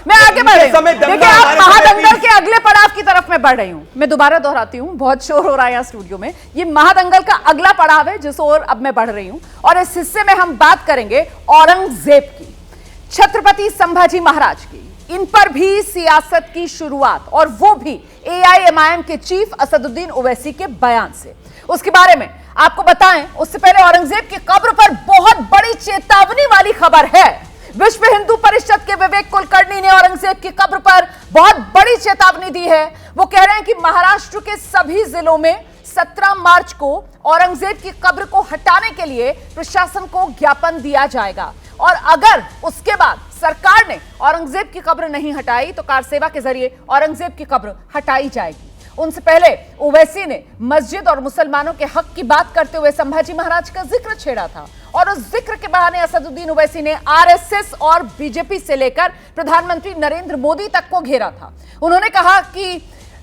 मैं आगे बढ़ रही हूँ। देखिए, आप महादंगल के अगले पड़ाव की तरफ मैं बढ़ रही हूँ। मैं दोबारा दोहराती हूँ, बहुत शोर हो रहा है यहाँ स्टूडियो में। ये महादंगल का अगला पड़ाव है जिस ओर अब मैं बढ़ रही हूँ, और इस हिस्से में हम बात करेंगे औरंगजेब की, छत्रपति संभाजी महाराज की। इन पर भी सियासत की शुरुआत, और वो भी AIMIM के चीफ असदुद्दीन ओवैसी के बयान से। उसके बारे में आपको बताएं, उससे पहले औरंगजेब की कब्र पर बहुत बड़ी चेतावनी वाली खबर है। विश्व हिंदू परिषद के विवेक कुलकर्णी ने औरंगजेब की कब्र पर बहुत बड़ी चेतावनी दी है। वो कह रहे हैं कि महाराष्ट्र के सभी जिलों में 17 मार्च को औरंगजेब की कब्र को हटाने के लिए प्रशासन को ज्ञापन दिया जाएगा, और अगर उसके बाद सरकार ने औरंगजेब की कब्र नहीं हटाई तो कारसेवा के जरिए औरंगजेब की कब्र हटाई जाएगी। उनसे पहले ओवैसी ने मस्जिद और मुसलमानों के हक की बात करते हुए संभाजी महाराज का जिक्र छेड़ा था, और उस जिक्र के बहाने असदुद्दीन ओवैसी ने RSS और बीजेपी से लेकर प्रधानमंत्री नरेंद्र मोदी तक को घेरा था। उन्होंने कहा कि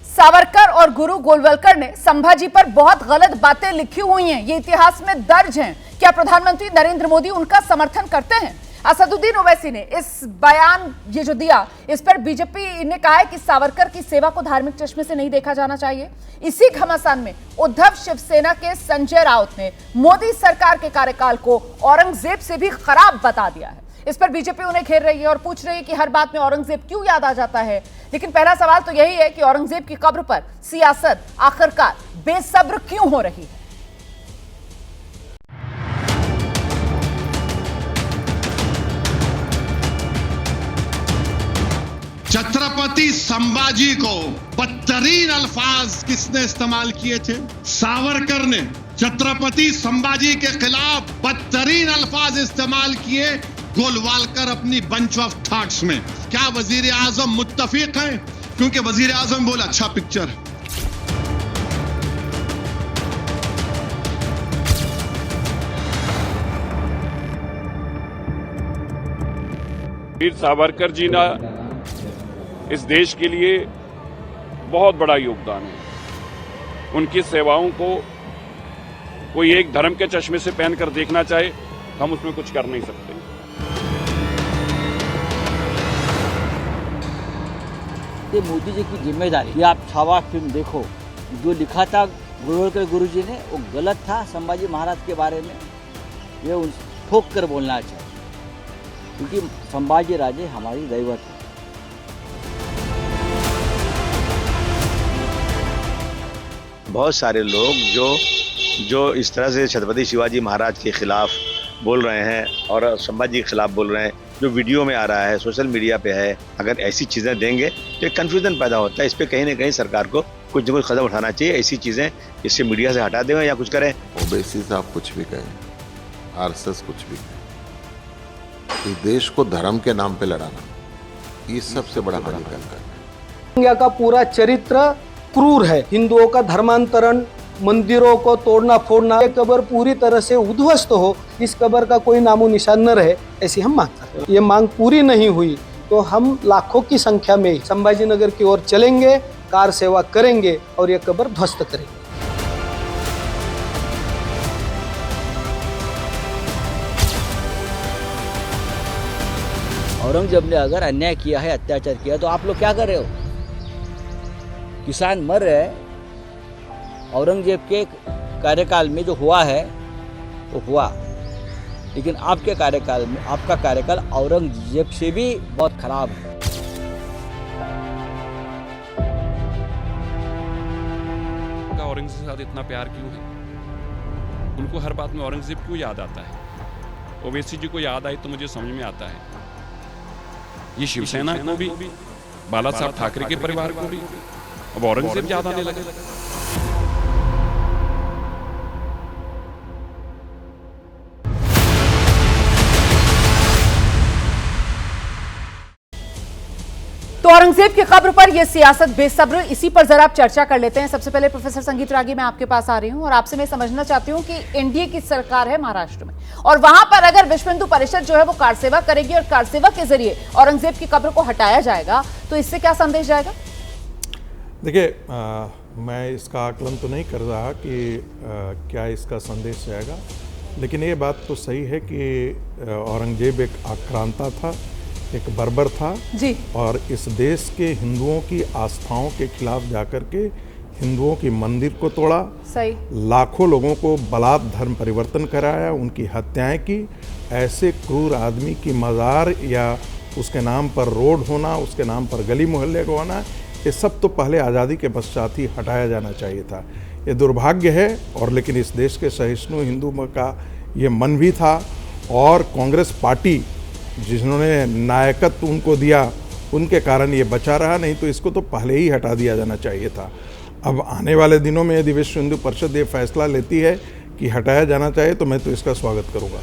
सावरकर और गुरु गोलवलकर ने संभाजी पर बहुत गलत बातें लिखी हुई हैं, ये इतिहास में दर्ज हैं। क्या प्रधानमंत्री नरेंद्र मोदी उनका समर्थन करते हैं? असदुद्दीन ओवैसी ने इस बयान ये जो दिया, इस पर बीजेपी ने कहा है कि सावरकर की सेवा को धार्मिक चश्मे से नहीं देखा जाना चाहिए। इसी घमासान में उद्धव शिवसेना के संजय राउत ने मोदी सरकार के कार्यकाल को औरंगजेब से भी खराब बता दिया है। इस पर बीजेपी उन्हें घेर रही है और पूछ रही है कि हर बात में औरंगजेब क्यों याद आ जाता है। लेकिन पहला सवाल तो यही है कि औरंगजेब की कब्र पर सियासत आखिरकार बेसब्र क्यों हो रही है? छत्रपति संभाजी को बदतरीन अल्फाज किसने इस्तेमाल किए थे? सावरकर ने छत्रपति संभाजी के खिलाफ बदतरीन अल्फाज इस्तेमाल किए गोलवालकर अपनी बंच ऑफ थॉट्स में। क्या वजीर आजम मुत्तफिक है? क्योंकि वजीर आजम बोला अच्छा पिक्चर है। वीर सावरकर जी ना इस देश के लिए बहुत बड़ा योगदान है। उनकी सेवाओं को कोई एक धर्म के चश्मे से पहनकर देखना चाहे, हम उसमें कुछ कर नहीं सकते। ये मोदी जी की जिम्मेदारी। ये आप छावा फिल्म देखो, जो लिखा था गोलवलकर गुरु जी ने वो गलत था संभाजी महाराज के बारे में। ये उन ठोक कर बोलना चाहिए, क्योंकि संभाजी राजे हमारी दैवत है। बहुत सारे लोग जो इस तरह से छत्रपति शिवाजी महाराज के खिलाफ बोल रहे हैं और संभाजी के खिलाफ बोल रहे हैं, जो वीडियो में आ रहा है, सोशल मीडिया पे है, अगर ऐसी चीज़ें देंगे तो एक कन्फ्यूजन पैदा होता है। इस पर कहीं ना कहीं सरकार को कुछ न कुछ कदम उठाना चाहिए। ऐसी चीज़ें इससे मीडिया से हटा दें या कुछ करें। ओवैसी साहब कुछ भी कहें, RSS कुछ भी कहें, इस देश को धर्म के नाम पे लड़ाना ये सबसे बड़ा हानिकारक है। इंडिया का पूरा चरित्र क्रूर है। हिंदुओं का धर्मांतरण, मंदिरों को तोड़ना फोड़ना, ये कब्र पूरी तरह से उद्ध्वस्त हो, इस कब्र का कोई नामो निशान न रहे, ऐसी हम मांग करते हैं। ये मांग पूरी नहीं हुई तो हम लाखों की संख्या में संभाजी नगर की ओर चलेंगे, कार सेवा करेंगे और ये कब्र ध्वस्त करेंगे। औरंगजेब ने अगर अन्याय किया है, अत्याचार किया, तो आप लोग क्या कर रहे हो? किसान मर रहे हैं। औरंगजेब के कार्यकाल में जो हुआ है वो हुआ, लेकिन आपके कार्यकाल में, आपका कार्यकाल औरंगजेब से भी बहुत खराब है। औरंगजेब के साथ इतना प्यार क्यों है? उनको हर बात में औरंगजेब क्यों याद आता है? ओवैसी जी को याद आई तो मुझे समझ में आता है, ये शिवसेना को भी, बाला साहब ठाकरे के परिवार को भी अब औरंगजेब याद आने लगे। तो औरंगजेब की कब्र पर यह सियासत बेसब्र, इसी पर जरा आप चर्चा कर लेते हैं। सबसे पहले प्रोफेसर संगीत रागी, मैं आपके पास आ रही हूं और आपसे मैं समझना चाहती हूं कि एनडीए की सरकार है महाराष्ट्र में, और वहां पर अगर विश्व हिंदू परिषद जो है वो कारसेवा करेगी और कारसेवा के जरिए औरंगजेब की कब्र को हटाया जाएगा, तो इससे क्या संदेश जाएगा? देखिए, मैं इसका आकलन तो नहीं कर रहा कि क्या इसका संदेश जाएगा, लेकिन ये बात तो सही है कि औरंगजेब एक आक्रांता था, एक बर्बर था जी। और इस देश के हिंदुओं की आस्थाओं के खिलाफ जाकर के हिंदुओं की मंदिर को तोड़ा, सही, लाखों लोगों को बलात् धर्म परिवर्तन कराया, उनकी हत्याएं की। ऐसे क्रूर आदमी की मज़ार या उसके नाम पर रोड होना, उसके नाम पर गली मोहल्ले को होना, ये सब तो पहले आज़ादी के पश्चात ही हटाया जाना चाहिए था। ये दुर्भाग्य है, और लेकिन इस देश के सहिष्णु हिंदू का ये मन भी था, और कांग्रेस पार्टी जिन्होंने नायकत्व उनको दिया उनके कारण ये बचा रहा, नहीं तो इसको तो पहले ही हटा दिया जाना चाहिए था। अब आने वाले दिनों में यदि विश्व हिंदू परिषद ये फैसला लेती है कि हटाया जाना चाहिए तो मैं तो इसका स्वागत करूंगा।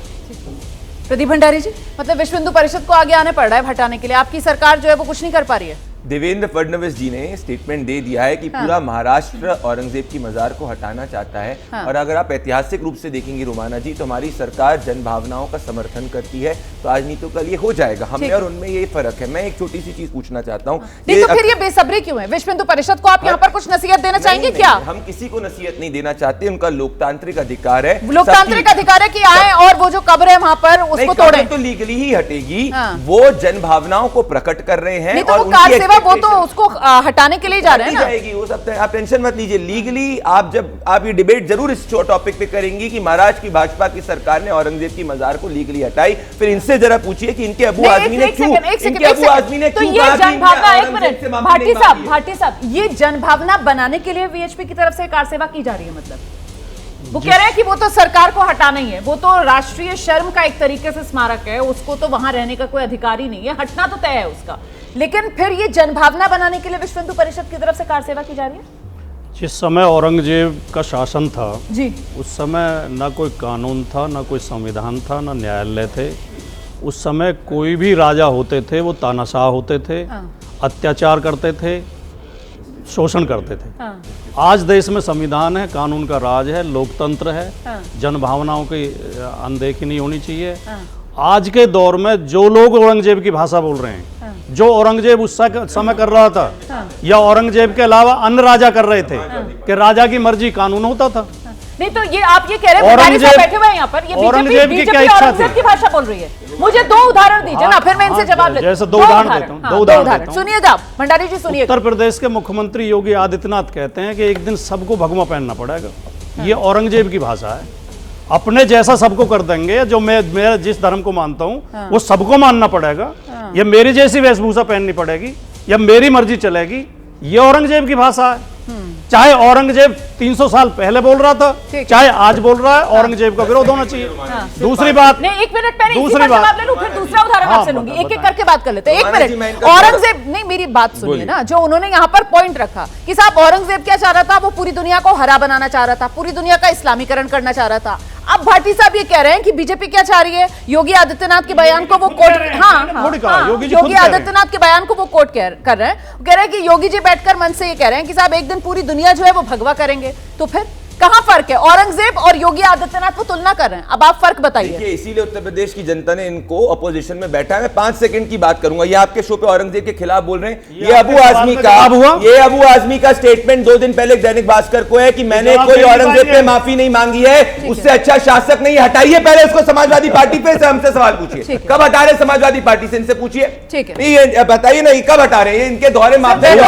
प्रदीप भंडारी जी, मतलब विश्व हिंदू परिषद को आगे आने पड़ रहा है हटाने के लिए, आपकी सरकार जो है वो कुछ नहीं कर पा रही है। देवेंद्र फडणवीस जी ने स्टेटमेंट दे दिया है कि पूरा महाराष्ट्र औरंगजेब की मजार को हटाना चाहता है। और अगर आप ऐतिहासिक रूप से देखेंगे रुमाना जी, तो हमारी सरकार जन भावनाओं का समर्थन करती है, तो आज नहीं तो कल ये हो जाएगा। हमें और उनमें ये फर्क है। मैं एक छोटी सी चीज पूछना चाहता हूँ, नहीं तो फिर ये बेसब्री क्यों है? विश्व हिंदू परिषद को आप यहाँ पर कुछ नसीहत देना चाहेंगे क्या? हम किसी को नसीहत नहीं देना चाहते, उनका लोकतांत्रिक अधिकार है। लोकतांत्रिक अधिकार है कि आए और वो जो कब्र है वहां पर उसको तोड़ें। तो लीगली ही हटेगी। वो जन भावनाओं को प्रकट कर रहे हैं, और कार सेवा वो तो उसको हटाने के लिए जा रहे हैं ना। जाएगी वो सब, आप टेंशन मत लीजिए। लीगली आप ये डिबेट जरूर इस टॉपिक पे करेंगी कि महाराष्ट्र की भाजपा की सरकार ने औरंगजेब की मजार को लीगली हटाई, फिर इनसे जरा पूछिए कि इनके अबू आदमी ने क्यों, इनके अबू आदमी ने तो ये जनभावना, एक मिनट भाटी साहब, ये जनभावना बनाने के लिए वीएचपी की तरफ से कार सेवा की जा रही है? मतलब वो कह रहे हैं कि वो तो सरकार को हटाना ही है, वो तो राष्ट्रीय शर्म का एक तरीके से स्मारक है, उसको तो वहां रहने का कोई अधिकार ही नहीं है, हटना तो तय है उसका। लेकिन फिर ये जनभावना बनाने के लिए विश्व हिंदू परिषद की तरफ से कार सेवा की जा रही है। जिस समय औरंगजेब का शासन था जी, उस समय ना कोई कानून था, ना कोई संविधान था, ना न्यायालय थे। उस समय कोई भी राजा होते थे वो तानाशाह होते थे, अत्याचार करते थे, शोषण करते थे। आज देश में संविधान है, कानून का राज है, लोकतंत्र है, जनभावनाओं की अनदेखी नहीं होनी चाहिए। आज के दौर में जो लोग औरंगजेब की भाषा बोल रहे हैं, जो औरंगजेब उस समय कर रहा था या औरंगजेब के अलावा अन्य राजा कर रहे थे, कि राजा की मर्जी कानून होता था। नहीं तो ये आप ये कह रहे हैं औरंगजेब बैठे हुए हैं यहाँ पर, ये औरंगजेब की क्या इच्छा थी? की भाषा बोल रही है। मुझे दो उदाहरण दीजिए ना, फिर मैं इनसे जवाब लेता हूं। जैसे दो उदाहरण देता हूं, दो उदाहरण सुनिएगा भंडारी जी, सुनिए। उत्तर प्रदेश के मुख्यमंत्री योगी आदित्यनाथ कहते हैं कि एक दिन सबको भगवा पहनना पड़ेगा। ये औरंगजेब की भाषा है। अपने जैसा सबको कर देंगे, जो मैं जिस धर्म को मानता हूं वो सबको मानना पड़ेगा, या मेरी जैसी वेशभूषा पहननी पड़ेगी, या मेरी मर्जी चलेगी। ये औरंगजेब की भाषा है। चाहे औरंगजेब 300 साल पहले बोल रहा था, चाहे आज बोल रहा है, औरंगजेब का विरोध होना चाहिए। दूसरी बात, नहीं एक मिनट पहले दूसरी बात जवाब ले लूं, फिर दूसरा उदाहरण आपसे लूंगी। एक एक करके बात कर लेते हैं। एक मिनट, औरंगजेब, नहीं मेरी बात सुनिए ना, जो उन्होंने यहाँ पर पॉइंट रखा कि साहब औरंगजेब क्या चाह रहा था? वो पूरी दुनिया को हरा बनाना चाह रहा था, पूरी दुनिया का इस्लामीकरण करना चाह रहा था। अब भाटी साहब ये कह रहे हैं कि बीजेपी क्या चाह रही है? योगी आदित्यनाथ के बयान को वो कोट, योगी आदित्यनाथ के बयान को वो कोट कर रहे हैं, कह रहे हैं कि योगी जी बैठकर मन से ये कह रहे हैं कि साहब एक दिन पूरी दुनिया जो है वो भगवा करेंगे। तो फिर कहां फर्क है? औरंगजेब और योगी आदित्यनाथ को तुलना कर रहे हैं, अब आप फर्क बताइए। इसीलिए उत्तर प्रदेश की जनता ने इनको अपोजिशन में बैठा है। मैं 5 सेकंड की बात करूंगा। ये आपके शो पे औरंगजेब के खिलाफ बोल रहे हैं। ये अबू आजमी का स्टेटमेंट 2 दिन पहले दैनिक भास्कर को है कि मैंने कोई औरंगजेब पे माफी नहीं मांगी है, उससे अच्छा शासक नहीं। हटाइए पहले उसको समाजवादी पार्टी पे, हमसे सवाल पूछिए कब हटा रहे समाजवादी पार्टी से, इनसे पूछिए, बताइए नहीं कब हटा रहे। इनके दौरे मापदंड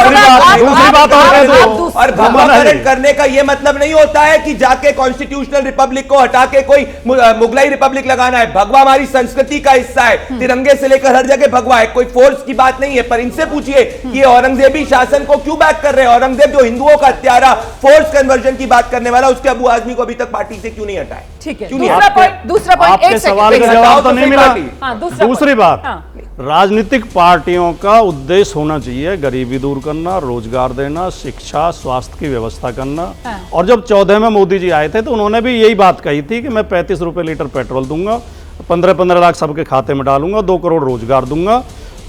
और भगवाकरण करने का ये मतलब नहीं होता है कि जाके कॉन्स्टिट्यूशनल रिपब्लिक को हटा के कोई मुगलाई रिपब्लिक लगाना है। भगवा हमारी संस्कृति का हिस्सा है, तिरंगे से लेकर हर जगह भगवा है, कोई फोर्स की बात नहीं है। पर इनसे पूछिए कि ये औरंगजेबी शासन को क्यों बैक कर रहे हैं? औरंगजेब जो हिंदुओं का हत्यारा, फोर्स कन्वर्जन की बात करने वाला, उसके अबू आजमी को अभी तक पार्टी से क्यों नहीं हटाया? ठीक है, दूसरा पॉइंट, एक सवाल का जवाब तो नहीं मिला। दूसरी बात, राजनीतिक पार्टियों का उद्देश्य होना चाहिए गरीबी दूर करना, रोजगार देना, शिक्षा, स्वास्थ्य की व्यवस्था करना। और जब 14 में मोदी जी आए थे तो उन्होंने भी यही बात कही थी कि मैं 35 रुपए लीटर पेट्रोल दूंगा, 15-15 लाख सबके खाते में डालूंगा, 2 करोड़ रोजगार दूंगा।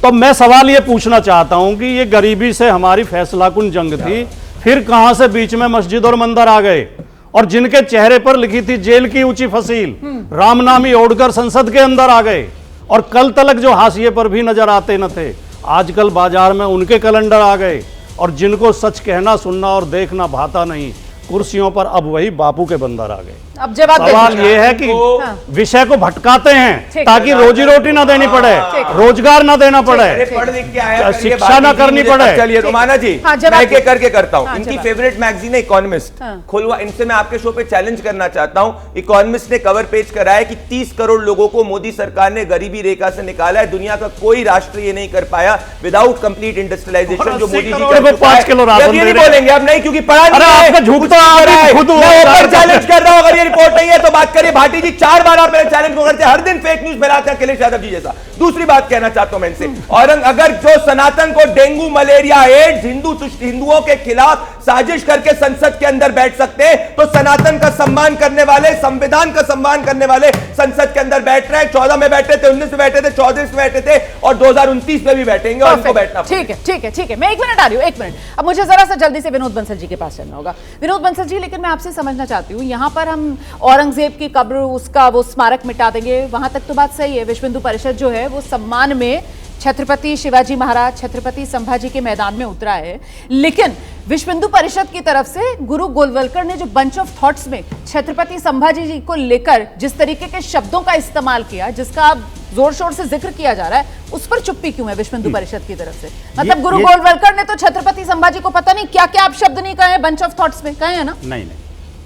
तो मैं सवाल ये पूछना चाहता हूं कि ये गरीबी से हमारी फैसलाकुन जंग थी, फिर कहां से बीच में मस्जिद और मंदिर आ गए? और जिनके चेहरे पर लिखी थी जेल की ऊंची फसील, रामनामी ओढ़कर संसद के अंदर आ गए, और कल तलक जो हाशिए पर भी नजर आते न थे, आजकल बाजार में उनके कैलेंडर आ गए। और जिनको सच कहना, सुनना और देखना भाता नहीं, कुर्सियों पर अब वही बापू के बंदर आ गए। अब जवाब सवाल ये है कि विषय को भटकाते हैं ताकि रोजी रोटी ना देनी पड़े, रोजगार ना देना पड़े, पढ़ लिख के आया, शिक्षा ना करनी पड़े। चलिए रोमाना जी, मैं एक एक करके करता हूं। इनकी फेवरेट मैगजीन है इकोनॉमिस्ट, खुलवा, इनसे मैं आपके शो पे चैलेंज करना चाहता हूं। इकोनॉमिस्ट ने कवर पेज करा है कि 30 करोड़ लोगों को मोदी सरकार ने गरीबी रेखा से निकाला है। दुनिया का कोई राष्ट्र ये नहीं कर पाया विदाउट कंप्लीट इंडस्ट्रियलाइजेशन जो मोदी जी कर चुका है। 5 किलो राशन ये नहीं बोलेंगे अब, नहीं, क्योंकि पढ़ा नहीं है। आपका झूठ तो आप खुद चैलेंज कर रहा हूं, अगर ये रिपोर्ट नहीं है तो बात करिए। भाटी जी 4 बार आप मेरे चैलेंज को करते हैं, हर दिन फेक न्यूज फैलाते हैं अखिलेश यादव जी जैसा। दूसरी बात कहना चाहता हूं मैं इनसे, और अगर जो सनातन को डेंगू, मलेरिया, एड्स, हिंदुओं के खिलाफ साजिश करके संसद के अंदर बैठ सकते हैं, तो सनातन का सम्मान करने वाले, संविधान का सम्मान करने वाले संसद के अंदर बैठ रहे हैं। 14 में बैठे थे, 19 में बैठे थे, 34 में बैठे थे और 2029 में भी बैठेंगे और इनको बैठना। ठीक है, ठीक है, ठीक है। मैं 1 मिनट आ रही हूं, 1 मिनट। अब मुझे जरा सा जल्दी से विनोद बंसल जी के पास चलना होगा। विनोद बंसल जी, लेकिन मैं आपसे समझना चाहती हूँ, यहां पर हम औरंगजेब की कब्र, उसका वो स्मारक मिटा देंगे, वहां तक तो बात सही है। विश्व हिंदू परिषद जो है वो सम्मान में छत्रपति शिवाजी महाराज, छत्रपति संभाजी के मैदान में उतरा है, लेकिन विश्व हिंदू परिषद की तरफ से गुरु गोलवलकर ने जो बंच ऑफ थॉट्स में छत्रपति संभाजी जी को लेकर जिस तरीके के शब्दों का इस्तेमाल किया, जिसका अब जोर शोर से जिक्र किया जा रहा है, उस पर चुप्पी क्यों है विश्व हिंदू परिषद की तरफ से? मतलब गुरु गोलवलकर ने तो छत्रपति संभाजी को पता नहीं क्या क्या आप शब्द नहीं कहे, बंच ऑफ थॉट्स में कहे हैं ना? नहीं,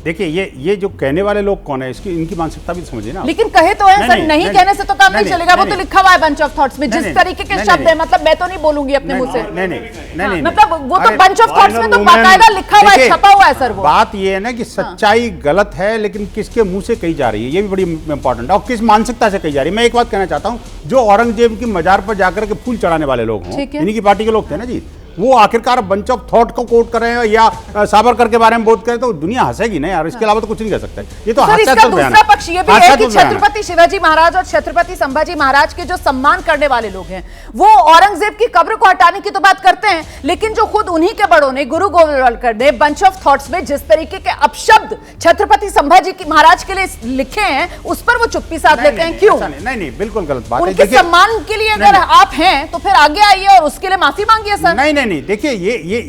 देखिए ये जो कहने वाले लोग कौन है, इसकी इनकी मानसिकता भी समझिए ना। लेकिन कहे तो है सर, नहीं कहने से तो काम नहीं चलेगा। वो तो लिखा हुआ है बंच ऑफ थॉट्स में, जिस तरीके के शब्द है, मतलब मैं तो नहीं बोलूंगी अपने मुंह से। नहीं, मतलब वो तो बंच ऑफ थॉट्स में तो बाकायदा लिखा हुआ है, छपा हुआ है सर। वो बात ये है ना कि सच्चाई गलत है, लेकिन किसके मुंह से कही जा रही है ये भी बड़ी इंपॉर्टेंट है, और किस मानसिकता से कही जा रही है। मैं एक बात कहना चाहता हूँ, जो औरंगजेब की मजार पर जाकर के फूल चढ़ाने वाले लोग हों, इन्हीं की पार्टी के लोग थे ना जी, वो आखिरकार बंच ऑफ थॉट को कोट कर रहे हैं या सावरकर के बारे में बोध करें तो दुनिया हंसेगी ना यार, इसके अलावा तो कुछ नहीं कह सकते। ये तो इसका दूसरा पक्ष ये भी है कि छत्रपति शिवाजी महाराज और छत्रपति संभाजी महाराज के जो सम्मान करने वाले लोग हैं, वो औरंगजेब की कब्र को हटाने की तो बात करते हैं, लेकिन जो खुद उन्हीं के बड़ों ने, गुरु गोलवलकर ने बंच ऑफ थॉट्स में जिस तरीके के अपशब्द छत्रपति संभाजी महाराज के लिए लिखे हैं, उस पर वो चुप्पी साध लेते हैं। क्यों? नहीं, बिल्कुल गलत बात है। उनके सम्मान के लिए अगर आप हैं तो फिर आगे आइए और उसके लिए माफी मांगिए सर। नहीं, देखिए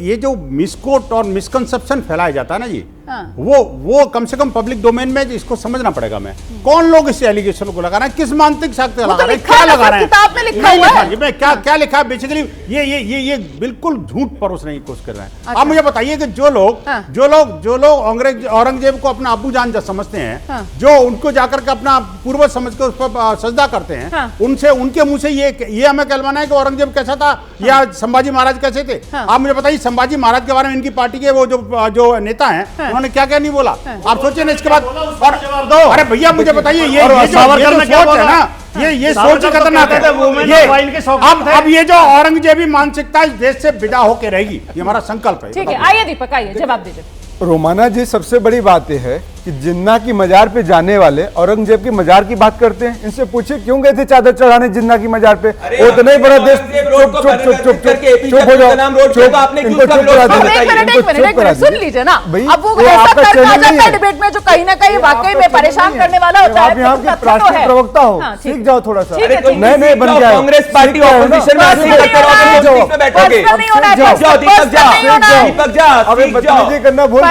ये जो मिसकोट और मिसकंसेप्शन फैलाया जाता है ना जी, वो कम से कम पब्लिक डोमेन में इसको समझना पड़ेगा। मैं कौन लोग इस एलिगेशन को लगा रहे हैं, किस मानसिक शक्ति लगा रहे हैं, क्या लगा रहे हैं, किताब में लिखा हुआ है। मैं क्या लिखा है बेसिकली, ये बिल्कुल झूठ परोसने की कोशिश कर रहे हैं। आप मुझे बताइए कि जो लोग औरंगजेब को अपना अबू जान समझते हैं, जो उनको जाकर के अपना पूर्वज समझ के उस पर सजदा करते हैं, उनके मुंह से ये हमें कहलवाना है कि औरंगजेब कैसा था या संभाजी महाराज कैसे थे। आप मुझे बताइए संभाजी महाराज के बारे में इनकी पार्टी के वो जो नेता हैं, उन्होंने क्या नहीं बोला। आप सोचिए ना इसके बाद। और अरे भैया मुझे बताइए, ये सावरकर ने क्या बोला ना, ये सोच ही खतरनाक है। अब ये जो औरंगजेबी मानसिकता इस देश से विदा होकर रहेगी, ये हमारा संकल्प है। ठीक है, आइए दीपक, आइए जवाब दीजिए। रोमाना जी, सबसे बड़ी बात यह है कि जिन्ना की मजार पे जाने वाले औरंगजेब की मजार की बात करते हैं। इनसे पूछिए क्यों गए थे चादर चढ़ाने जिन्ना की मजार पे? उतना ही बड़ा देश। चुप हो जाओ, सुन लीजिए ना। अब वो ऐसा तर्क आ जाता है डिबेट में जो कहीं ना कहीं वाकई में परेशान करने वाला होता है। आप यहाँ के राष्ट्रीय प्रवक्ता हो, सीख जाओ थोड़ा सा। नए बन गया कांग्रेस पार्टी ऑपोजिशन में करना भूल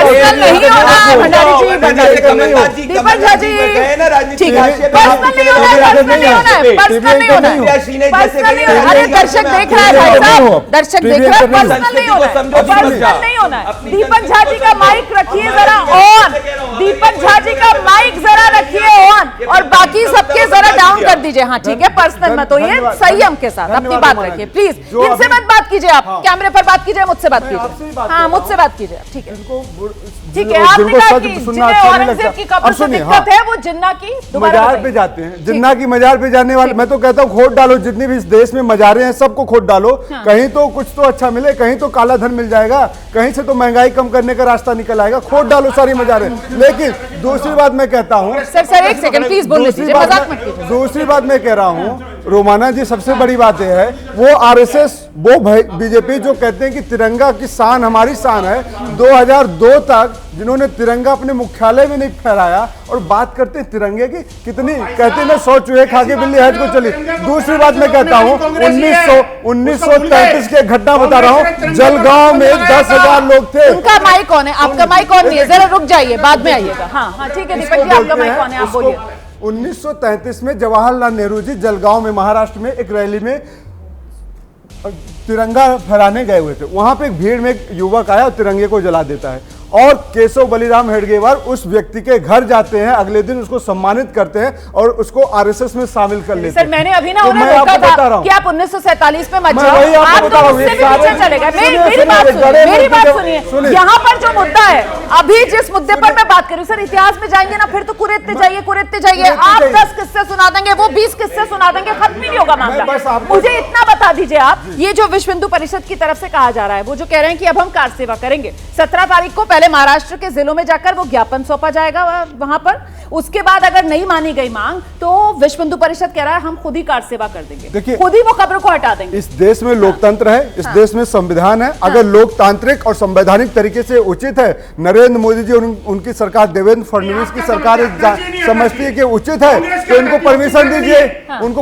दीपक झा जी, ठीक है, पर्सनल नहीं होना है, पर्सनल नहीं होना है, पर्सनल नहीं होना है। अरे दर्शक देख रहा है भाई साहब, दर्शक देख रहा है, पर्सनल नहीं होना है, पर्सनल नहीं होना है। दीपक झा जी का माइक रखिए जरा ऑन, दीपक झा जी का माइक जरा रखिए ऑन, और बाकी सबके जरा डाउन कर दीजिए। हाँ ठीक है, पर्सनल मत होइए, संयम के साथ अपनी बात रखिए प्लीज। इनसे मत बात कीजिए, आप कैमरे पर बात कीजिए, मुझसे बात कीजिए। हाँ, मुझसे बात कीजिए, ठीक है, ठीक है। आपने कहा कि जिन्हें औरंगजेब की कब्र से दिक्कत है वो जिन्ना की मजार पे जाते हैं, जिन्ना की मजार पे जाने वाले, मैं तो कहता हूँ खोद डालो, जितनी भी इस देश में मजारें हैं सबको खोद डालो। कहीं तो कुछ तो अच्छा मिले, कहीं तो काला धन मिल जाएगा, कहीं से तो महंगाई कम करने का रास्ता निकल आएगा। खोद डालो सारी मजारें। लेकिन दूसरी बात मैं कहता हूँ, सर एक सेकंड प्लीज बोल लीजिए, मजाक मत कीजिए। दूसरी बात मैं कह रहा हूँ रोमाना जी, सबसे बड़ी बात यह है, वो आरएसएस, वो बीजेपी जो कहते हैं कि तिरंगा की शान हमारी शान है, 2002 तक जिन्होंने तिरंगा अपने मुख्यालय में नहीं फहराया और बात करते हैं तिरंगे की, कितनी कहते हैं 100 चूहे खा के बिल्ली हज को चली। दूसरी बात मैं कहता हूँ 1933 की घटना बता रहा हूँ, जलगांव में 10,000 लोग थे। उनका माइक कौन है? आपका माइक कौन नहीं है? जरा रुक जाइए, बाद में आइएगा। हाँ ठीक है दीपक जी, आपका माइक कौन है? आप बोलिए। 1933 में जवाहरलाल नेहरू जी जलगांव में महाराष्ट्र में एक रैली में तिरंगा फहराने गए हुए थे। वहां पे एक भीड़ में एक युवक आया और तिरंगे को जला देता है, और केशव बलिराम हेडगेवार उस व्यक्ति के घर जाते हैं, अगले दिन उसको सम्मानित करते हैं और उसको आरएसएस में शामिल कर लेते हैं। सर मैंने अभी ना उन्हें रोका था कि आप 1947 में मत जाओ, आप तो उससे भी पीछे चले गए। मेरी बात सुनिए, यहाँ पर जो मुद्दा है, अभी जिस मुद्दे पर मैं बात कर रही हूँ, सर इतिहास में जाएंगे ना फिर तो कुरेदते जाइए। आप 10 किस्से सुना देंगे, वो 20 किस्से सुना देंगे, खत्म ही नहीं होगा मामला। मुझे इतना बता दीजिए आप, ये जो विश्व हिंदू परिषद की तरफ से कहा जा रहा है, वो जो कह रहे हैं कि अब हम कार सेवा करेंगे, 17 तारीख को पहले महाराष्ट्र के जिलों में जाकर वो ज्ञापन सौंपा जाएगा वहां पर, उसके बाद अगर नहीं मानी गई मांग तो विश्व हिंदू परिषद कह रहा है हम खुद ही कार सेवा कर देंगे, देखिए खुद ही वो कब्र को हटा देंगे। इस देश में लोकतंत्र है, इस देश में संविधान है। अगर लोकतांत्रिक और संवैधानिक तरीके से उचित है, नरेंद्र मोदी जी उनकी सरकार, देवेंद्र फडणवीस की सरकार समझती है कि उचित है, तो इनको परमिशन दीजिए, उनको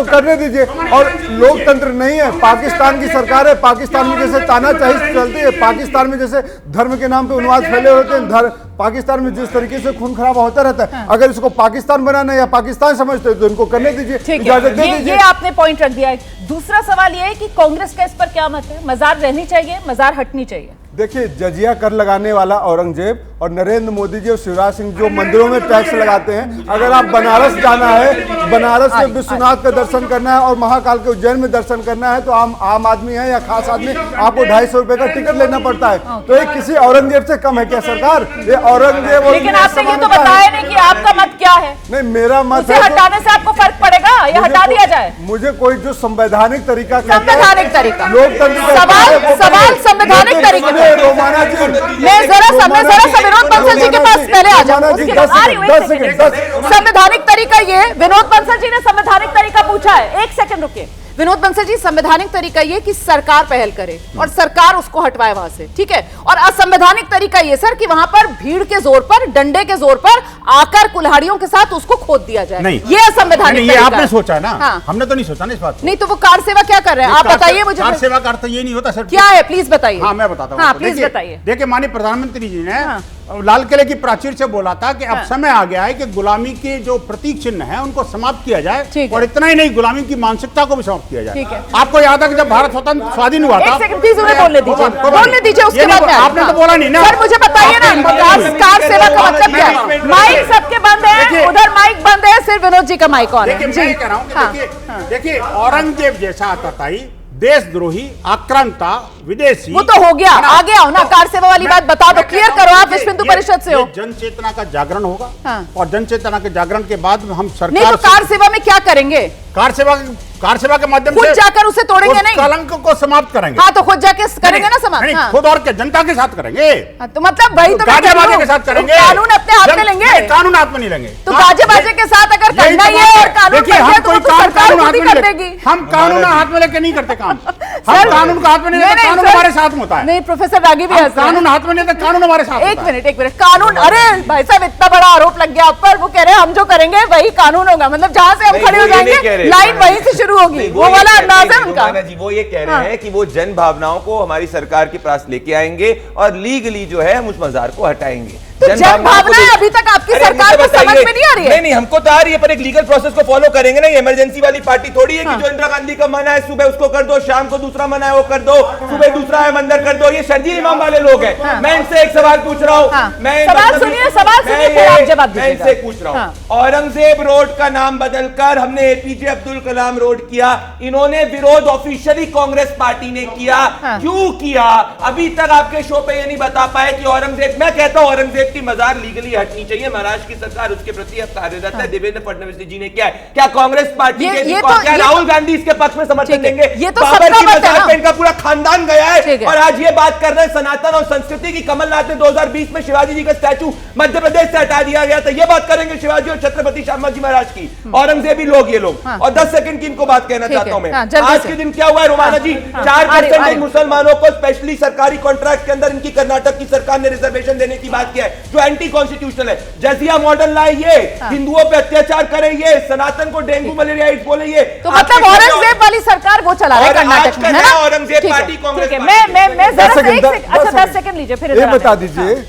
करने दीजिए। और लोकतंत्र नहीं है, पाकिस्तान की सरकार है, पाकिस्तान में जैसे तानाशाही चलती है, पाकिस्तान में जैसे धर्म के नाम पे उन्माद फैले होते हैं, पाकिस्तान में जिस तरीके से खून खराबा होता रहता है, अगर इसको पाकिस्तान बनाना या पाकिस्तान समझते हो तो इनको करने दीजिए, इजाजत दे दीजिए। ये आपने पॉइंट रख दिया है। दूसरा सवाल ये है कि कांग्रेस का इस पर क्या मत है? मजार रहनी चाहिए, मजार हटनी चाहिए? देखिए, जजिया कर लगाने वाला औरंगजेब और नरेंद्र मोदी जी और शिवराज सिंह जो मंदिरों में टैक्स लगाते हैं, अगर आप बनारस जाना है, बनारस में विश्वनाथ का दर्शन करना है और महाकाल के उज्जैन में दर्शन करना है, तो आम आदमी है या खास आदमी, आपको 250 रुपए का टिकट लेना पड़ता है। तो ये किसी औरंगजेब से कम है क्या सरकार? ये औरंगजेब। लेकिन आपने ये तो बताया नहीं कि आपका मत क्या है। नहीं, मेरा मत है, हटाने से आपको फर्क पड़ेगा या हटा दिया जाए? मुझे कोई जो संवैधानिक तरीका, संवैधानिक तरीका, लोकतंत्र, सवाल संवैधानिक तरीके रोमाना जी, मैं जरा विनोद बंसल जी के पास पहले आ जाऊं, संवैधानिक तरीका ये विनोद बंसल जी ने संवैधानिक तरीका पूछा है। एक सेकंड रुकिए विनोद बंसल जी, संवैधानिक तरीका ये कि सरकार पहल करे और सरकार उसको हटवाए वहां से, ठीक है। और असंवैधानिक तरीका ये सर कि वहां पर भीड़ के जोर पर, डंडे के जोर पर आकर कुल्हाड़ियों के साथ उसको खोद दिया जाए। नहीं, ये असंवैधानिक तरीका। ये आपने सोचा ना, हाँ। हमने तो नहीं सोचा ना इस बात। नहीं तो वो कार सेवा क्या कर रहे हैं आप बताइए मुझे। कार सेवा का अर्थ ये नहीं होता सर। क्या है प्लीज बताइए। हाँ मैं बताता हूँ। हाँ प्लीज बताइए। देखिए माननीय प्रधानमंत्री जी ने लाल किले की प्राचीर से बोला था कि अब समय आ गया है कि गुलामी के जो प्रतीक चिन्ह है उनको समाप्त किया जाए, और इतना ही नहीं, गुलामी की मानसिकता को भी समाप्त किया जाए। आपको याद है कि जब भारत स्वतंत्र स्वाधीन हुआ था, प्लीज उन्हें बोलने दीजिए, उसके बाद आपने तो बोला नहीं ना। सर मुझे बताइए ना कार सेवा का मतलब क्या है? माइक सबके बंद है, उधर माइक बंद है, सिर्फ विनोद जी का माइक ऑन है। देखिए औरंगजेब जैसा आतताई, देशद्रोही, आक्रांता, विदेशी, वो तो हो गया, आगे आओ ना, कार सेवा वाली बात बता दो, क्लियर करो। आप विश्व हिंदू परिषद से हो। जन चेतना का जागरण होगा, और जन चेतना के जागरण के बाद हम सरकार नहीं तो कार सेवा में क्या करेंगे? कार सेवा के माध्यम से खुद जाकर उसे तोड़ेंगे नहीं, कलंक को समाप्त करेंगे। हाँ तो खुद जाके करेंगे ना समाप्त, खुद और क्या जनता के साथ करेंगे। तो मतलब वही तो गाजे बाजे के साथ करेंगे, कानून अपने हाथ में लेंगे। कानून हाथ में नहीं लेंगे तो गाजे बाजे के साथ अगर करना ही है और कानून सरकार खुद ही कर देगी। हम कानून हाथ में लेके नहीं करते काम, हम कानून को हाथ में नहीं लेते, कानून हमारे साथ में होता है। नहीं प्रोफेसर रागी भी कानून हाथ में लेते, कानून हमारे साथ। एक मिनट कानून, अरे भाई साहब इतना बड़ा आरोप लग गया आप पर, वो कह रहे हैं हम जो करेंगे वही कानून होगा, मतलब जहां से हम खड़े हो जाएंगे लाइन वहीं से शुरू होगी, वो वाला अंदाज है उनका। जी वो ये कह रहे हैं कि वो जन भावनाओं को हमारी सरकार के पास लेके आएंगे और लीगली जो है हम उस मजार को हटाएंगे। तो जन भावनाएं अभी तक आपकी सरकार को समझ में नहीं आ रही है। नहीं हमको तो आ रही है, पर एक लीगल प्रोसेस को फॉलो करेंगे ना। ये इमरजेंसी वाली पार्टी थोड़ी है कि जो इंदिरा गांधी का मना है सुबह उसको कर दो, शाम को दूसरा मना है वो कर दो, सुबह दूसरा है मंदिर कर दो। ये शर्जील इमाम वाले लोग हैं। मैं इनसे एक सवाल पूछ रहा हूँ, मैं इनसे पूछ रहा हूँ, औरंगजेब रोड का नाम बदलकर हमने एपीजे अब्दुल कलाम रोड किया, इन्होंने विरोध ऑफिशियली कांग्रेस पार्टी ने किया, क्यों किया? अभी तक आपके शो पे ये नहीं बता पाए कि औरंगजेब, मैं कहता हूँ औरंगजेब औरंगजेब की मजार लीगली हटनी चाहिए। महाराष्ट्र की सरकार उसके प्रति अब कार्यरत है। देवेंद्र फडणवीस जी ने क्या है, क्या कांग्रेस पार्टी क्या राहुल गांधी इसके पक्ष में समर्थन देंगे? बाबर की मजार पे इनका पूरा खानदान गया है और आज ये बात कर रहे हैं सनातन और संस्कृति की। कमलनाथ ने 2020 में शिवाजी जी का स्टैचू मध्य प्रदेश से हटा दिया गया था। ये बात करेंगे शिवाजी और छत्रपति संभाजी महाराज की। औरंगजेबी लोग ये लोग। और 10 सेकंड की इनको बात कहना चाहता हूं मैं। आज के दिन क्या हुआ है रोमाना जी, 4% मुसलमानों को स्पेशली सरकारी कॉन्ट्रैक्ट के अंदर इनकी कर्नाटक की सरकार ने रिजर्वेशन देने की बात किया है, जो एंटी कॉन्स्टिट्यूशनल है। जजिया मॉडल लाए ये, हिंदुओं पे अत्याचार करे ये, सनातन को डेंगू मलेरिया एड्स बोले ये। तो मतलब औरंगजेब वाली सरकार वो चला रहा है कर्नाटक में, है ना? औरंगजेब पार्टी कांग्रेस। मैं 10 सेकंड लीजिए फिर ये बता दीजिए,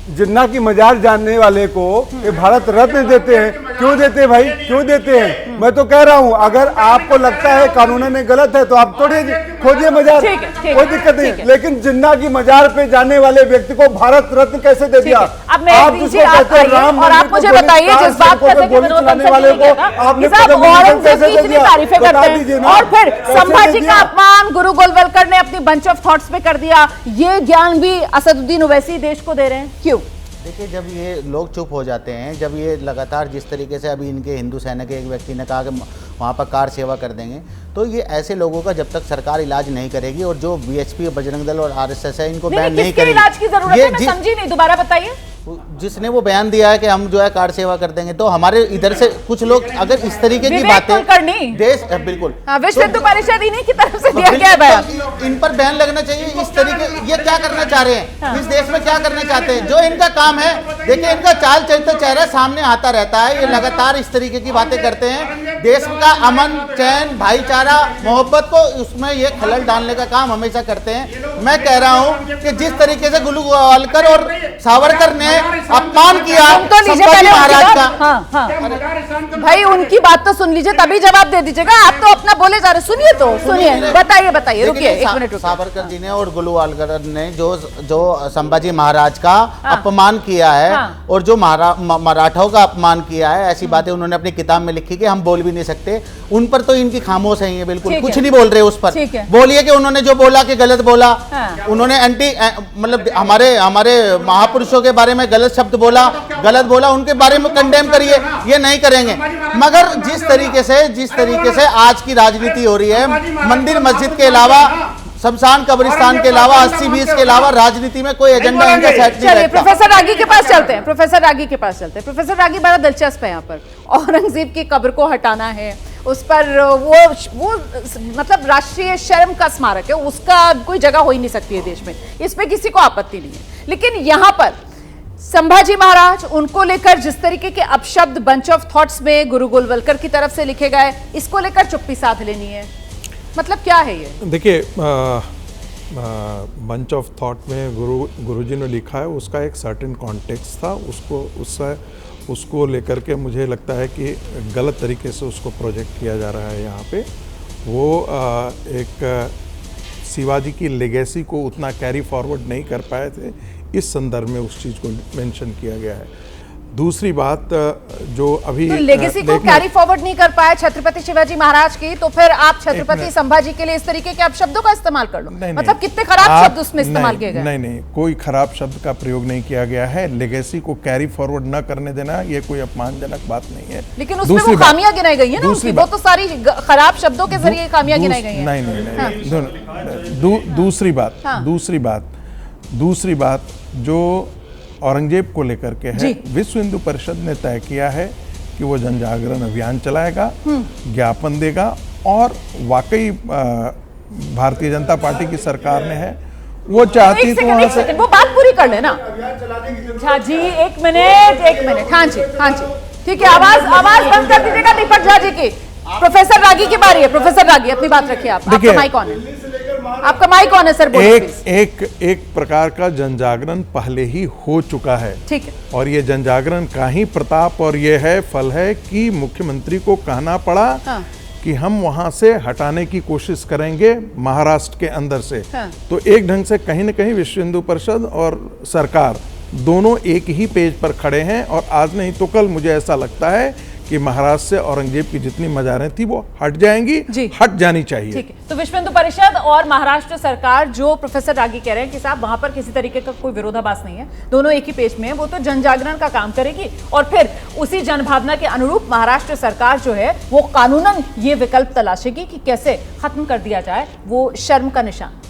जिन्ना की मजार जानने वाले को ये भारत रत्न देते हैं, क्यों देते हैं भाई, क्यों देते हैं? मैं तो कह रहा हूं, अगर आपको लगता है कानून में गलत है तो आप तोड़िए, खोदिए मजार, कोई दिक्कत नहीं। लेकिन जिन्ना की मजार पे जाने वाले व्यक्ति को भारत रत्न कैसे दे दिया? अब मैं राम और आप मुझे बताइए, जिस बात औरंगजेब तारीफें करते हैं और फिर संभाजी का अपमान गुरु गोलवलकर ने अपनी बंच ऑफ थॉट्स पे कर दिया, ये ज्ञान भी असदुद्दीन ओवैसी देश को दे रहे हैं, क्यों? देखिए, जब ये लोग चुप हो जाते हैं, जब ये लगातार जिस तरीके से अभी इनके हिंदू सेना के एक व्यक्ति ने कहा कि वहाँ पर कार सेवा कर देंगे, तो ये ऐसे लोगों का जब तक सरकार इलाज नहीं करेगी और जो बीएचपी, बजरंग दल और आरएसएस है इनको बैन नहीं करेगी। इलाज की जरूरत है, मैं समझी नहीं, दोबारा बताइए। जिसने वो बयान दिया है कि हम जो है कार सेवा कर देंगे, तो हमारे इधर से कुछ लोग अगर इस तरीके की बातें देश बिल्कुल विश्व हिंदू परिषद इन्हीं की तरफ से दिया गया बयान, इन पर बैन लगना चाहिए। इस तरीके ये क्या करना चाह रहे हैं, इस देश में क्या करना चाहते हैं? जो इनका काम है, देखिए इनका चाल चलते चेहरा सामने आता रहता है। ये लगातार इस तरीके की बातें करते हैं, देश का अमन, चैन, भाईचारा, मोहब्बत को उसमें ये खलल डालने का काम हमेशा करते हैं। मैं कह रहा हूं कि जिस तरीके से गुरु गोलवलकर और सावरकर ने अपमान किया संभाजी महाराज का, भाई उनकी बात तो सुन लीजिए, तभी जवाब दे दीजिएगा। आप तो अपना बोले जा रहे, सुनिए तो सुनिए, बताइए, रुकिए एक मिनट। सावरकर जी ने और गुरु गोलवलकर ने जो संभाजी महाराज का अपमान किया है और जो मराठाओं का अपमान किया है, ऐसी बातें उन्होंने अपनी किताब में लिखी कि हम बोल भी नहीं सकते। उन पर तो इनकी खामोश है, बिल्कुल कुछ नहीं बोल रहे उस पर। बोलिए कि उन्होंने जो बोला कि गलत बोला, उन्होंने मतलब हमारे महापुरुषों के बारे में गलत शब्द बोला, गलत बोला, उनके बारे में कंडेम करिए, ये नहीं करेंगे। मगर जिस तरीके से आज की राजनीति हो रही है, मंदिर मस्जिद के अलावा, शमशान कब्रिस्तान के अलावा, 80-20 के अलावा राजनीति में कोई एजेंडा इनका सेट नहीं है। प्रोफेसर रागी के पास चलते हैं, प्रोफेसर रागी बड़ा दिलचस्प है। यहाँ पर औरंगजेब की कब्र को हटाना है, उस पर वो मतलब राष्ट्रीय शर्म का स्मारक है, उसका कोई जगह हो ही नहीं सकती है देश में, इस पे किसी को आपत्ति नहीं है। लेकिन यहाँ पर संभाजी महाराज, उनको लेकर जिस तरीके के अपशब्द बंच ऑफ थॉट्स में गुरु गोलवलकर की तरफ से लिखे गए, इसको लेकर चुप्पी साध लेनी है, मतलब क्या है ये? देखिए, बंच ऑफ थॉट में गुरुजी ने लिखा है, उसका एक सर्टेन कॉन्टेक्स्ट था, उसको लेकर के मुझे लगता है कि गलत तरीके से उसको प्रोजेक्ट किया जा रहा है यहाँ पे। वो एक शिवाजी की लेगेसी को उतना कैरी फॉरवर्ड नहीं कर पाए थे, इस संदर्भ में उस चीज़ को मेंशन किया गया है। दूसरी बात, जो अभी तो लेगेसी को कैरी फॉरवर्ड नहीं कर पाए छत्रपति शिवाजी महाराज की, तो फिर आप छत्रपति संभाजी के लिए इस तरीके के अपशब्दों का इस्तेमाल कर लो। मतलब कितने खराब शब्द उसमें इस्तेमाल किए गए? नहीं, कोई खराब शब्द का प्रयोग नहीं किया गया है। लेगेसी को कैरी फॉरवर्ड न करने देना ये कोई अपमानजनक बात नहीं है। लेकिन उसमें वो खामियां गिनाई गई है ना उसकी, वो तो सारी खराब शब्दों के जरिए खामियां गिनाई गई है। नहीं, दूसरी बात जो औरंगजेब को लेकर के है, विश्व हिंदू परिषद ने तय किया है कि वो जन जागरण अभियान चलाएगा, ज्ञापन देगा, और वाकई भारतीय जनता पार्टी की सरकार ने है, वो चाहती तो वहां से वो बात पूरी कर लेना। झा जी एक मिनट, हाँ जी, ठीक है, आवाज बंद कर दीजिएगा दीपक झा जी की। प्रोफेसर रागी की बारी है, प्रोफेसर रागी अपनी बात रखिए। आपका माइक ऑन है, आपका माइक ऑन है सर। एक प्रकार का जनजागरण पहले ही हो चुका है, ठीक है, और ये जनजागरण का ही प्रताप और ये है फल है कि मुख्यमंत्री को कहना पड़ा कि हम वहां से हटाने की कोशिश करेंगे महाराष्ट्र के अंदर से। तो एक ढंग से कहीं न कहीं विश्व हिंदू परिषद और सरकार दोनों एक ही पेज पर खड़े हैं, और आज नहीं तो कल मुझे ऐसा लगता है कि महाराज से औरंगजेब की जितनी मज़ारें थी वो हट जाएंगी, हट जानी चाहिए। ठीक है, तो विश्व हिंदू परिषद और महाराष्ट्र सरकार, जो प्रोफेसर रागी कह रहे हैं कि साहब वहां पर किसी तरीके का कोई विरोधाभास नहीं है, दोनों एक ही पेज में है, वो तो जन जागरण का काम करेगी और फिर उसी जनभावना के अनुरूप महाराष्ट्र सरकार जो है वो कानूनन ये विकल्प तलाशेगी कि कैसे खत्म कर दिया जाए वो शर्म का निशान।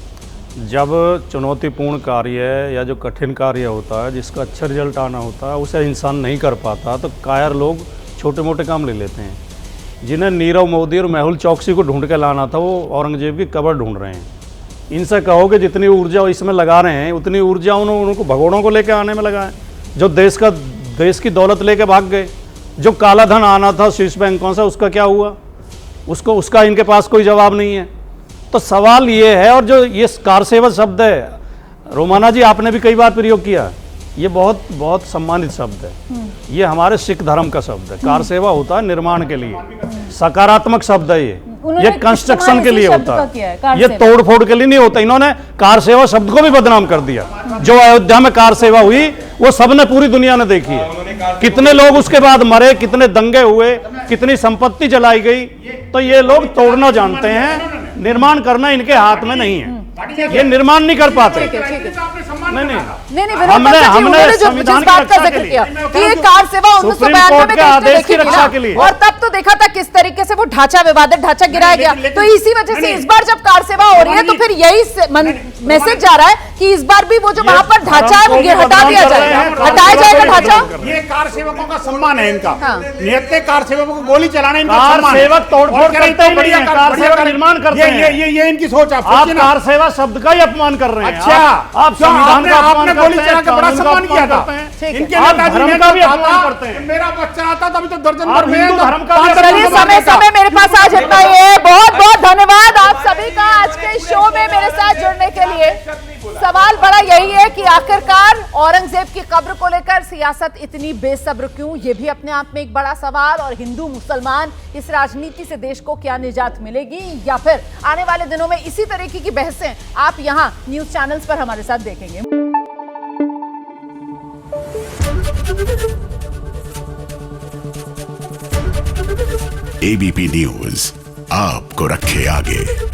जब चुनौतीपूर्ण कार्य या जो कठिन कार्य होता है, जिसका अच्छा रिजल्ट आना होता है, उसे इंसान नहीं कर पाता तो कायर लोग छोटे मोटे काम ले लेते हैं। जिन्हें नीरव मोदी और मेहुल चौकसी को ढूंढ के लाना था, वो औरंगजेब की कब्र ढूंढ रहे हैं। इनसे कहो कि जितनी ऊर्जा इसमें लगा रहे हैं उतनी ऊर्जा उनको भगोड़ों को लेकर आने में लगाएं, जो देश की दौलत लेके भाग गए। जो काला धन आना था स्विस बैंकों से, उसका क्या हुआ? उसका इनके पास कोई जवाब नहीं है। तो सवाल ये है, और जो ये कार सेवा शब्द है, रोमाना जी आपने भी कई बार प्रयोग किया, ये बहुत बहुत सम्मानित शब्द है। ये हमारे सिख धर्म का शब्द है। कार सेवा होता है निर्माण के लिए, सकारात्मक शब्द है ये कंस्ट्रक्शन के लिए होता है, ये तोड़ फोड़ के लिए नहीं होता। इन्होंने कार सेवा शब्द को भी बदनाम कर दिया। जो अयोध्या में कार सेवा हुई वो सबने, पूरी दुनिया ने देखी है। कितने लोग उसके बाद मरे, कितने दंगे हुए, कितनी संपत्ति जलाई गई। तो ये लोग तोड़ना जानते हैं, निर्माण करना इनके हाथ में नहीं है। ये निर्माण नहीं कर पाते। नहीं, हमने जिस बात का जिक्र किया कि ये कार सेवा 1992 में आदेश की रक्षा के लिए, और तब तो देखा था किस तरीके से वो ढांचा, विवादित ढांचा गिराया गया। तो इसी वजह से इस बार जब कार सेवा हो रही है तो फिर यही मैसेज जा रहा है कि इस बार भी वो जो वहां पर ढांचा है वो हटा दिया जाएगा, हटाया जाएगा ढांचा। ये कार सेवकों का सम्मान है इनका। नियत कार सेवकों को गोली चलाना इनका सम्मान है। सेवक तोड़फोड़ करते ही नहीं है, कार सेवा का निर्माण करते हैं। ये इनकी सोच। आप कार सेवा शब्द का ही अपमान कर रहे हैं। अच्छा, आप संविधान का अपमान करते हैं, गोली चला के बड़ा सम्मान किया था। इनके धर्म का भी अपमान करते हैं। मेरा बच्चा आता था अभी तो दर्जन भर में धर्म का। चलिए, समय मेरे पास आज इतना ही है। बहुत बहुत धन्यवाद आप सभी का आज के शो में मेरे साथ जुड़ने के लिए। सवाल बड़ा यही है कि आखिरकार औरंगजेब की कब्र को लेकर सियासत इतनी बेसब्र क्यों? ये भी अपने आप में एक बड़ा सवाल। और हिंदू मुसलमान इस राजनीति से देश को क्या निजात मिलेगी, या फिर आने वाले दिनों में इसी तरीके की बहसें आप यहां न्यूज चैनल्स पर हमारे साथ देखेंगे। एबीपी न्यूज आपको रखे आगे।